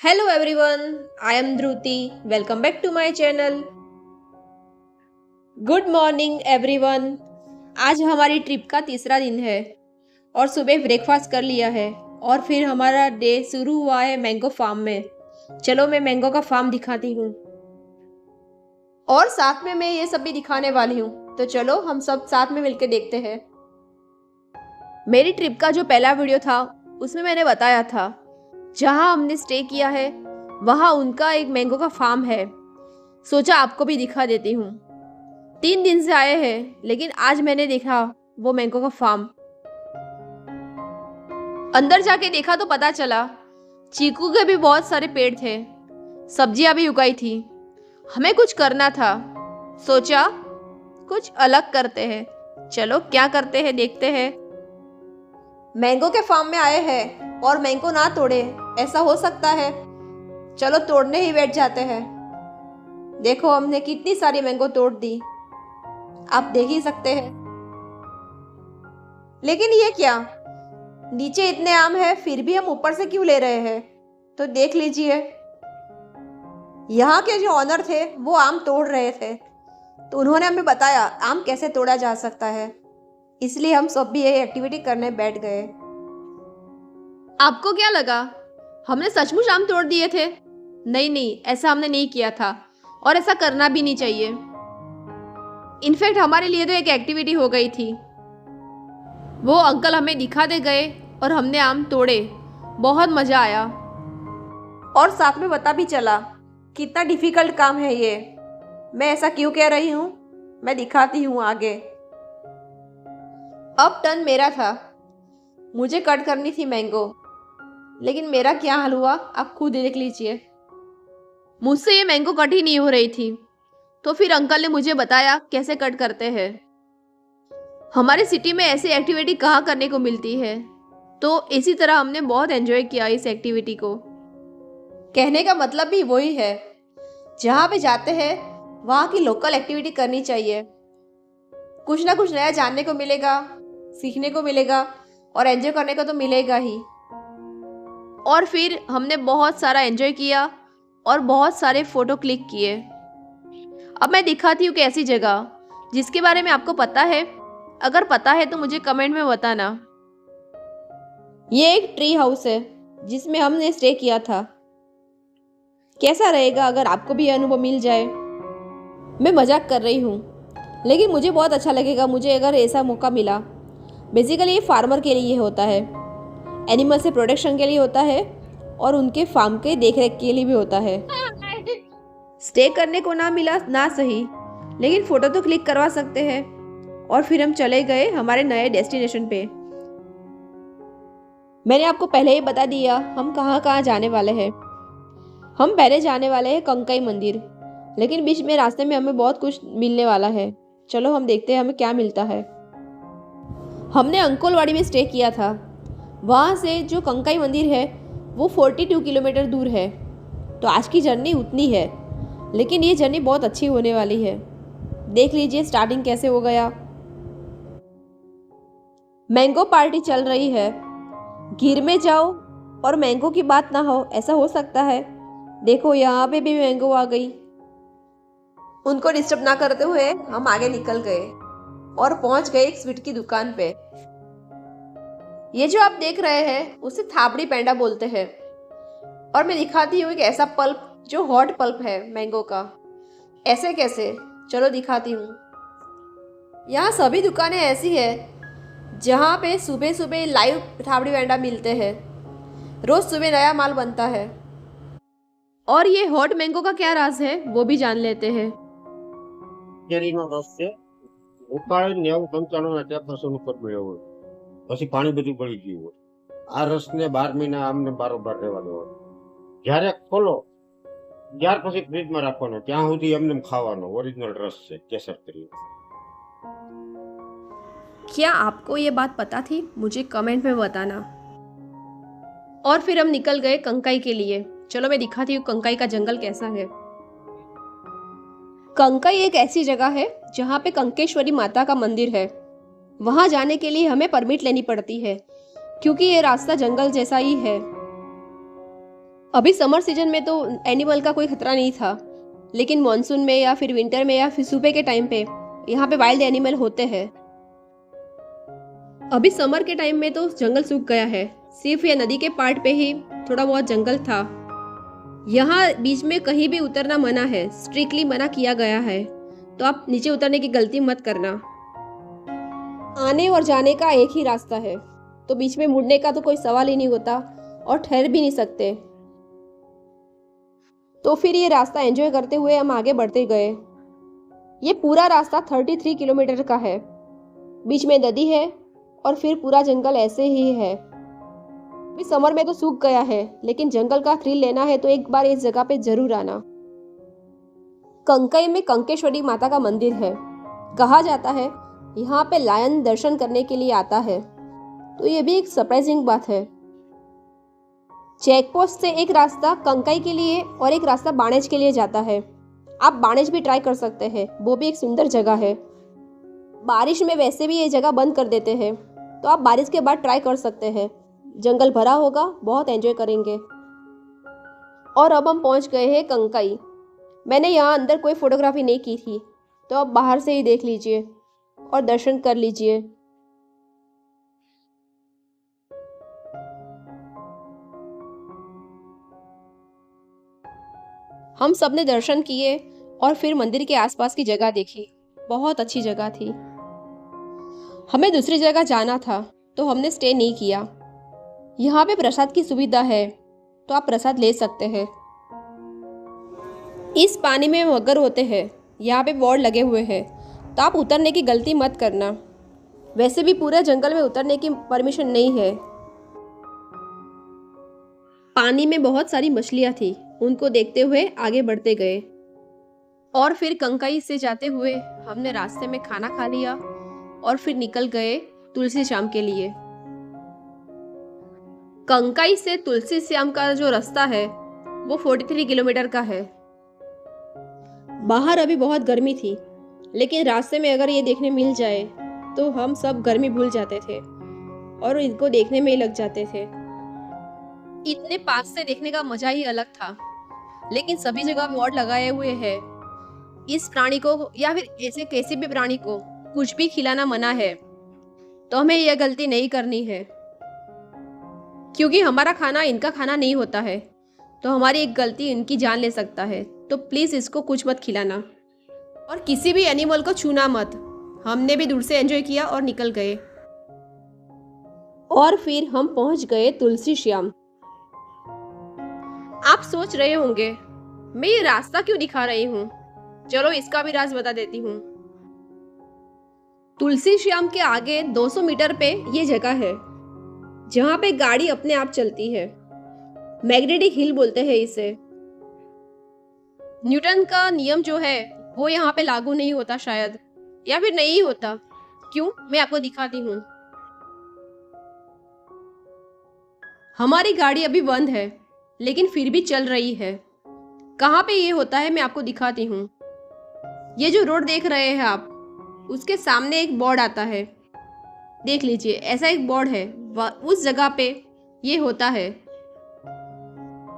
Hello everyone, I am Dhruti. Welcome back to my channel. Good morning everyone. आज हमारी trip का तीसरा दिन है और सुबह ब्रेकफास्ट कर लिया है और फिर हमारा डे शुरू हुआ है मैंगो फार्म में। चलो मैं मैंगो का फार्म दिखाती हूँ और साथ में मैं ये सब भी दिखाने वाली हूँ। तो चलो हम सब साथ में मिलकर देखते हैं। मेरी ट्रिप का जो पहला वीडियो था उसमें मैंने बताया था जहाँ हमने स्टे किया है वहाँ उनका एक मैंगो का फार्म है। सोचा आपको भी दिखा देती हूँ। 3 दिन से आए हैं लेकिन आज मैंने देखा वो मैंगो का फार्म। अंदर जाके देखा तो पता चला चीकू के भी बहुत सारे पेड़ थे, सब्जियां भी उगाई थी। हमें कुछ करना था, सोचा कुछ अलग करते हैं। चलो क्या करते हैं देखते हैं। मैंगो के फार्म में आए हैं और मैंगो ना तोड़े, ऐसा हो सकता है? चलो तोड़ने ही बैठ जाते हैं। देखो हमने कितनी सारी मैंगो तोड़ दी, आप देख ही सकते हैं। लेकिन ये क्या, नीचे इतने आम है फिर भी हम ऊपर से क्यों ले रहे हैं? तो देख लीजिए, यहाँ के जो ऑनर थे वो आम तोड़ रहे थे तो उन्होंने हमें बताया आम कैसे तोड़ा जा सकता है, इसलिए हम सब भी ये एक्टिविटी करने बैठ गए। आपको क्या लगा हमने सचमुच आम तोड़ दिए थे? नहीं नहीं, ऐसा हमने नहीं किया था और ऐसा करना भी नहीं चाहिए। इनफैक्ट हमारे लिए तो एक एक्टिविटी हो गई थी। वो अंकल हमें दिखा दे गए और हमने आम तोड़े, बहुत मज़ा आया और साथ में पता भी चला कितना डिफिकल्ट काम है ये। मैं ऐसा क्यों कह रही हूँ, मैं दिखाती हूँ आगे। अब टर्न मेरा था, मुझे कट करनी थी मैंगो, लेकिन मेरा क्या हाल हुआ आप खुद देख लीजिए। मुझसे ये मैंगो कट ही नहीं हो रही थी, तो फिर अंकल ने मुझे बताया कैसे कट करते हैं। हमारे सिटी में ऐसी एक्टिविटी कहाँ करने को मिलती है, तो इसी तरह हमने बहुत एंजॉय किया इस एक्टिविटी को। कहने का मतलब भी वही है, जहाँ पे जाते हैं वहाँ की लोकल एक्टिविटी करनी चाहिए। कुछ ना कुछ नया जानने को मिलेगा, सीखने को मिलेगा और एंजॉय करने को तो मिलेगा ही। और फिर हमने बहुत सारा एंजॉय किया और बहुत सारे फोटो क्लिक किए। अब मैं दिखाती हूँ कि ऐसी जगह जिसके बारे में आपको पता है, अगर पता है तो मुझे कमेंट में बताना। ये एक ट्री हाउस है जिसमें हमने स्टे किया था। कैसा रहेगा अगर आपको भी अनुभव मिल जाए? मैं मजाक कर रही हूँ लेकिन मुझे बहुत अच्छा लगेगा मुझे अगर ऐसा मौका मिला। बेसिकली ये फार्मर के लिए होता है, एनिमल से प्रोटेक्शन के लिए होता है और उनके फार्म के देखरेख के लिए भी होता है। स्टे करने को ना मिला ना सही, लेकिन फ़ोटो तो क्लिक करवा सकते हैं। और फिर हम चले गए हमारे नए डेस्टिनेशन पे। मैंने आपको पहले ही बता दिया हम कहाँ कहाँ जाने वाले हैं। हम पहले जाने वाले हैं कंकाई मंदिर, लेकिन बीच में रास्ते में हमें बहुत कुछ मिलने वाला है। चलो हम देखते हैं हमें क्या मिलता है। हमने अंकोलवाड़ी में स्टे किया था। वहाँ से जो कंकाई मंदिर है वो 42 किलोमीटर दूर है, तो आज की जर्नी उतनी है, लेकिन ये जर्नी बहुत अच्छी होने वाली है। देख लीजिए स्टार्टिंग कैसे हो गया। मैंगो पार्टी चल रही है, घिर में जाओ और मैंगो की बात ना हो, ऐसा हो सकता है? देखो यहाँ पे भी मैंगो आ गई। उनको डिस्टर्ब ना करते हुए हम आगे निकल गए और पहुंच गए एक स्वीट की दुकान पे। ये जो आप देख रहे हैं उसे थाबड़ी पेंडा बोलते हैं और मैं दिखाती हूँ एक ऐसा पल्प जो हॉट पल्प है मैंगो का। ऐसे कैसे, चलो दिखाती हूँ। यहाँ सभी दुकानें ऐसी है जहाँ पे सुबह सुबह लाइव थाबड़ी पेंडा मिलते हैं। रोज सुबह नया माल बनता है। और ये हॉट मैंगो का क्या राज है वो भी जान लेते हैं। કેરીનો રસ છે ઉકાળીને 90-95 ટેમ્પરેચર ઉપર મેળવ્યો હોય પછી પાણી બધું ગળી ગયું હોય આ રસને 12 મહિના આમને બારોબાર રહેવા દેવાનો જ્યારે ખોલો ત્યાર પછી ફ્રીજમાં રાખવાનો ત્યાં સુધી એમને ખાવાનો ઓરિજિનલ રસ છે કેસર કેરી। क्या आपको ये बात पता थी? मुझे कमेंट में बताना। और फिर हम निकल गए कंकाई के लिए। चलो मैं दिखाती हूँ कंकाई का जंगल कैसा है। कंकाई एक ऐसी जगह है जहाँ पे कंकेश्वरी माता का मंदिर है। वहाँ जाने के लिए हमें परमिट लेनी पड़ती है क्योंकि ये रास्ता जंगल जैसा ही है। अभी समर सीजन में तो एनिमल का कोई खतरा नहीं था, लेकिन मॉनसून में या फिर विंटर में या फिर सुबह के टाइम पे यहाँ पे वाइल्ड एनिमल होते हैं। अभी समर के टाइम में तो जंगल सूख गया है, सिर्फ ये नदी के पार्ट पे ही थोड़ा बहुत जंगल था। यहाँ बीच में कहीं भी उतरना मना है, स्ट्रिक्टली मना किया गया है, तो आप नीचे उतरने की गलती मत करना। आने और जाने का एक ही रास्ता है, तो बीच में मुड़ने का तो कोई सवाल ही नहीं होता और ठहर भी नहीं सकते। तो फिर ये रास्ता एंजॉय करते हुए हम आगे बढ़ते गए। ये पूरा रास्ता 33 किलोमीटर का है, बीच में नदी है और फिर पूरा जंगल ऐसे ही है। अभी समर में तो सूख गया है, लेकिन जंगल का थ्रिल लेना है तो एक बार इस जगह पे जरूर आना। कंकई में कंकेश्वरी माता का मंदिर है। कहा जाता है यहाँ पे लायन दर्शन करने के लिए आता है, तो ये भी एक सरप्राइजिंग बात है। चेक पोस्ट से एक रास्ता कंकई के लिए और एक रास्ता बाणेज के लिए जाता है। आप बाणेज भी ट्राई कर सकते हैं, वो भी एक सुंदर जगह है। बारिश में वैसे भी ये जगह बंद कर देते हैं, तो आप बारिश के बाद ट्राई कर सकते हैं। जंगल भरा होगा, बहुत एंजॉय करेंगे। और अब हम पहुंच गए हैं कंकई। मैंने यहाँ अंदर कोई फोटोग्राफी नहीं की थी, तो आप बाहर से ही देख लीजिए और दर्शन कर लीजिए। हम सब ने दर्शन किए और फिर मंदिर के आसपास की जगह देखी। बहुत अच्छी जगह थी। हमें दूसरी जगह जाना था, तो हमने स्टे नहीं किया। यहाँ पे प्रसाद की सुविधा है, तो आप प्रसाद ले सकते हैं। इस पानी में मगर होते हैं, यहाँ पे बोर्ड लगे हुए हैं, तो आप उतरने की गलती मत करना। वैसे भी पूरे जंगल में उतरने की परमिशन नहीं है। पानी में बहुत सारी मछलियाँ थी, उनको देखते हुए आगे बढ़ते गए। और फिर कंकई से जाते हुए हमने रास्ते में खाना खा लिया और फिर निकल गए तुलसी श्याम के लिए। कंकई से तुलसी श्याम का जो रास्ता है वो 43 किलोमीटर का है। बाहर अभी बहुत गर्मी थी, लेकिन रास्ते में अगर ये देखने मिल जाए तो हम सब गर्मी भूल जाते थे और इनको देखने में ही लग जाते थे। इतने पास से देखने का मजा ही अलग था। लेकिन सभी जगह बोर्ड लगाए हुए हैं, इस प्राणी को या फिर ऐसे किसी भी प्राणी को कुछ भी खिलाना मना है, तो हमें यह गलती नहीं करनी है। क्योंकि हमारा खाना इनका खाना नहीं होता है, तो हमारी एक गलती इनकी जान ले सकता है। तो प्लीज इसको कुछ मत खिलाना और किसी भी एनिमल को छूना मत। हमने भी दूर से एंजॉय किया और निकल गए। और फिर हम पहुंच गए तुलसी श्याम। आप सोच रहे होंगे मैं ये रास्ता क्यों दिखा रही हूँ, चलो इसका भी राज बता देती हूँ। तुलसी श्याम के आगे 200 मीटर पे ये जगह है जहाँ पे गाड़ी अपने आप चलती है। मैग्नेटिक हिल बोलते हैं इसे। न्यूटन का नियम जो है वो यहाँ पे लागू नहीं होता शायद, या फिर नहीं होता। क्यों, मैं आपको दिखाती हूँ। हमारी गाड़ी अभी बंद है, लेकिन फिर भी चल रही है। कहाँ पे ये होता है मैं आपको दिखाती हूँ। ये जो रोड देख रहे हैं आप, उसके सामने एक बोर्ड आता है, देख लीजिए, ऐसा एक बोर्ड है। उस जगह पे ये होता है।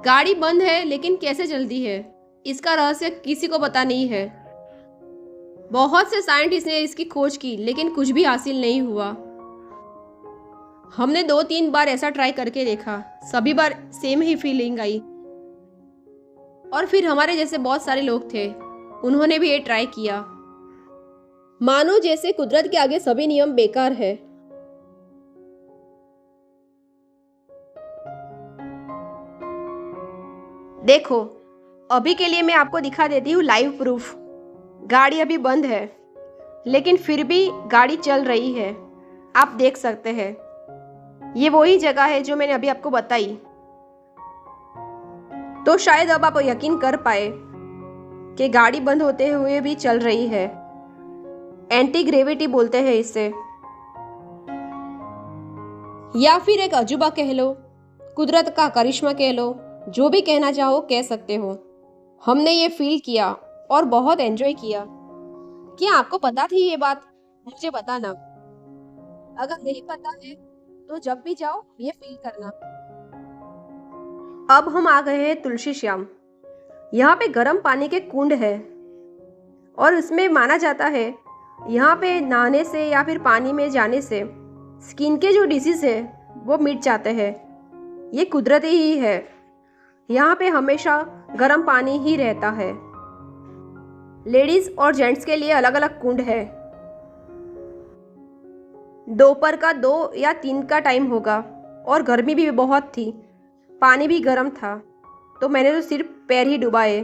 गाड़ी बंद है, लेकिन कैसे चलती है इसका रहस्य किसी को पता नहीं है। बहुत से साइंटिस्ट ने इसकी खोज की, लेकिन कुछ भी हासिल नहीं हुआ। हमने 2-3 बार ऐसा ट्राई करके देखा, सभी बार सेम ही फीलिंग आई। और फिर हमारे जैसे बहुत सारे लोग थे, उन्होंने भी ये ट्राई किया। मानो जैसे कुदरत के आगे सभी नियम बेकार है। देखो, अभी के लिए मैं आपको दिखा देती हूँ लाइव प्रूफ। गाड़ी अभी बंद है, लेकिन फिर भी गाड़ी चल रही है, आप देख सकते हैं। ये वही जगह है जो मैंने अभी आपको बताई। तो शायद अब आप यकीन कर पाए कि गाड़ी बंद होते हुए भी चल रही है। एंटी ग्रेविटी बोलते हैं इसे, या फिर एक अजूबा कह लो, कुदरत का करिश्मा कह लो, जो भी कहना चाहो कह सकते हो। हमने ये फील किया और बहुत एंजॉय किया। क्या आपको पता थी ये बात? मुझे बताना। अगर नहीं पता है तो जब भी जाओ ये फील करना। अब हम आ गए हैं तुलसी श्याम। यहाँ पे गर्म पानी के कुंड है और उसमें माना जाता है यहाँ पे नहाने से या फिर पानी में जाने से स्किन के जो डिसीज है वो मिट जाते हैं। ये कुदरती ही है। यहाँ पे हमेशा गर्म पानी ही रहता है। लेडीज और जेंट्स के लिए अलग अलग कुंड है। दोपहर का 2 या 3 का टाइम होगा और गर्मी भी बहुत थी, पानी भी गर्म था, तो मैंने तो सिर्फ पैर ही डुबाए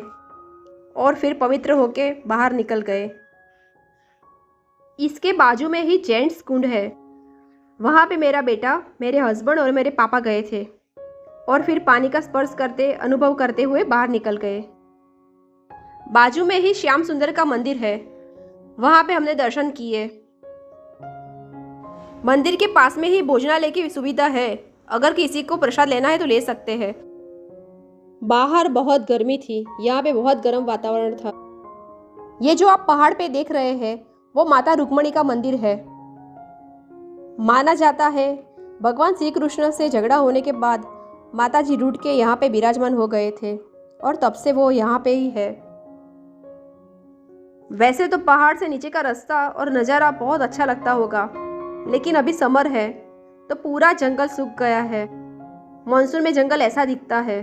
और फिर पवित्र होके बाहर निकल गए। इसके बाजू में ही जेंट्स कुंड है। वहाँ पे मेरा बेटा, मेरे हस्बैंड और मेरे पापा गए थे और फिर पानी का स्पर्श करते, अनुभव करते हुए बाहर निकल गए। बाजू में ही श्याम सुंदर का मंदिर है। वहाँ पे हमने दर्शन किए। मंदिर के पास में ही भोजनालय की सुविधा है। अगर किसी को प्रसाद लेना है तो ले सकते हैं। बाहर बहुत गर्मी थी, यहाँ पे बहुत गर्म वातावरण था। ये जो आप पहाड़ पे देख रहे हैं वो माता रुक्मणी का मंदिर है। माना जाता है भगवान श्री कृष्ण से झगड़ा होने के बाद माता जी रूठ के यहाँ पे विराजमान हो गए थे और तब से वो यहाँ पे ही है। वैसे तो पहाड़ से नीचे का रास्ता और नज़ारा बहुत अच्छा लगता होगा, लेकिन अभी समर है तो पूरा जंगल सूख गया है। मॉनसून में जंगल ऐसा दिखता है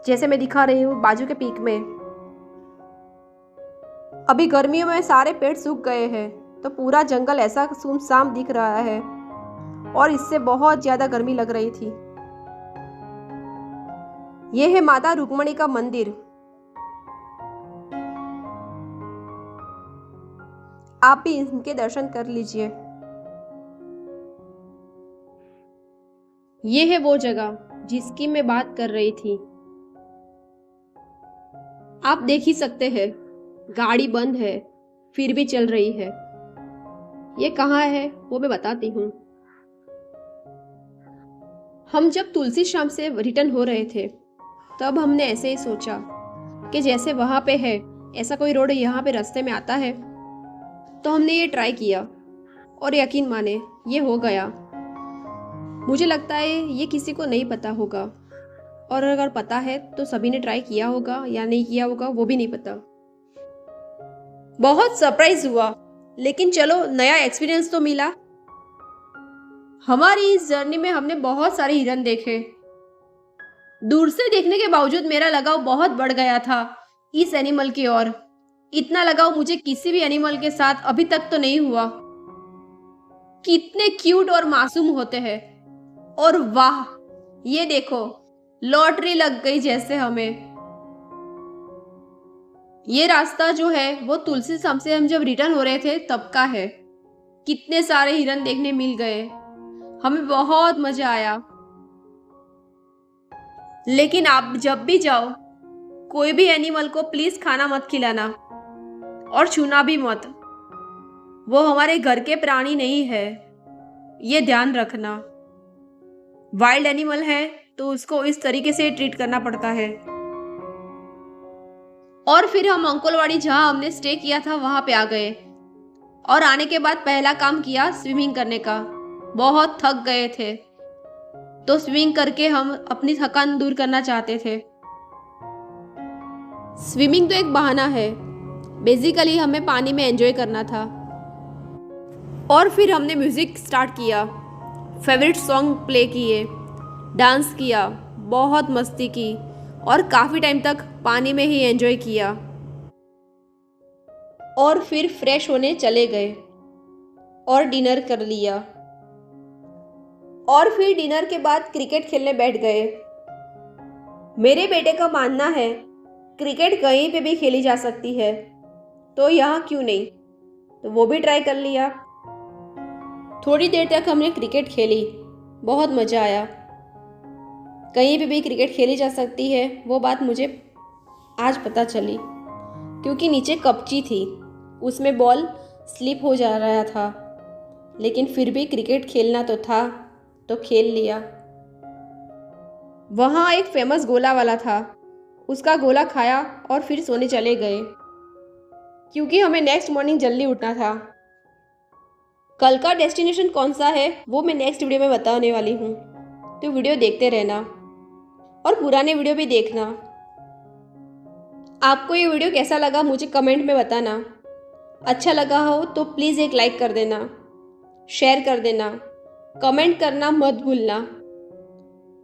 जैसे मैं दिखा रही हूँ बाजू के पीक में। अभी गर्मियों में सारे पेड़ सूख गए हैं तो पूरा जंगल ऐसा सुनसान दिख रहा है और इससे बहुत ज़्यादा गर्मी लग रही थी। यह है माता रुक्मणी का मंदिर। आप भी इनके दर्शन कर लीजिए। ये है वो जगह जिसकी मैं बात कर रही थी। आप देख ही सकते हैं, गाड़ी बंद है फिर भी चल रही है। ये कहाँ है वो मैं बताती हूँ। हम जब तुलसी श्याम से रिटर्न हो रहे थे तब हमने ऐसे ही सोचा कि जैसे वहाँ पे है ऐसा कोई रोड यहाँ पे रास्ते में आता है, तो हमने ये ट्राई किया और यकीन माने ये हो गया। मुझे लगता है ये किसी को नहीं पता होगा, और अगर पता है तो सभी ने ट्राई किया होगा या नहीं किया होगा वो भी नहीं पता। बहुत सरप्राइज हुआ, लेकिन चलो नया एक्सपीरियंस तो मिला। हमारी इस जर्नी में हमने बहुत सारे हिरन देखे। दूर से देखने के बावजूद मेरा लगाव बहुत बढ़ गया था इस एनिमल की ओर। इतना लगाव मुझे किसी भी एनिमल के साथ अभी तक तो नहीं हुआ। कितने क्यूट और मासूम होते हैं। और वाह, ये देखो, लॉटरी लग गई जैसे हमें। ये रास्ता जो है वो तुलसी श्याम से हम जब रिटर्न हो रहे थे तब का है। कितने सारे हिरन देखने मिल गए, हमें बहुत मजा आया। लेकिन आप जब भी जाओ कोई भी एनिमल को प्लीज खाना मत खिलाना और छूना भी मत। वो हमारे घर के प्राणी नहीं है, ये ध्यान रखना। वाइल्ड एनिमल है तो उसको इस तरीके से ट्रीट करना पड़ता है। और फिर हम अंकोलवाड़ी जहां हमने स्टे किया था वहां पे आ गए और आने के बाद पहला काम किया स्विमिंग करने का। बहुत थक गए थे तो स्विमिंग करके हम अपनी थकान दूर करना चाहते थे। स्विमिंग तो एक बहाना है, बेसिकली हमें पानी में एंजॉय करना था। और फिर हमने म्यूजिक स्टार्ट किया, फेवरेट सॉन्ग प्ले किए, डांस किया, बहुत मस्ती की और काफ़ी टाइम तक पानी में ही एंजॉय किया। और फिर फ्रेश होने चले गए और डिनर कर लिया। और फिर डिनर के बाद क्रिकेट खेलने बैठ गए। मेरे बेटे का मानना है क्रिकेट कहीं पे भी खेली जा सकती है, तो यहाँ क्यों नहीं, तो वो भी ट्राई कर लिया। थोड़ी देर तक हमने क्रिकेट खेली, बहुत मज़ा आया। कहीं पे भी क्रिकेट खेली जा सकती है वो बात मुझे आज पता चली, क्योंकि नीचे कपची थी, उसमें बॉल स्लिप हो जा रहा था, लेकिन फिर भी क्रिकेट खेलना तो था तो खेल लिया। वहाँ एक फेमस गोला वाला था, उसका गोला खाया और फिर सोने चले गए, क्योंकि हमें नेक्स्ट मॉर्निंग जल्दी उठना था। कल का डेस्टिनेशन कौन सा है वो मैं नेक्स्ट वीडियो में बताने वाली हूँ, तो वीडियो देखते रहना। और पुराने वीडियो भी देखना। आपको ये वीडियो कैसा लगा मुझे कमेंट में बताना। अच्छा लगा हो तो प्लीज़ एक लाइक कर देना, शेयर कर देना, कमेंट करना मत भूलना।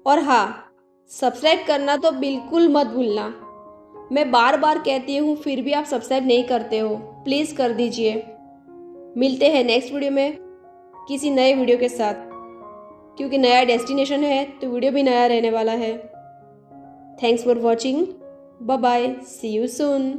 और हाँ, सब्सक्राइब करना तो बिल्कुल मत भूलना। मैं बार बार कहती हूँ फिर भी आप सब्सक्राइब नहीं करते हो, प्लीज़ कर दीजिए। मिलते हैं नेक्स्ट वीडियो में किसी नए वीडियो के साथ, क्योंकि नया डेस्टिनेशन है तो वीडियो भी नया रहने वाला है। Thanks for watching, bye bye, see you soon.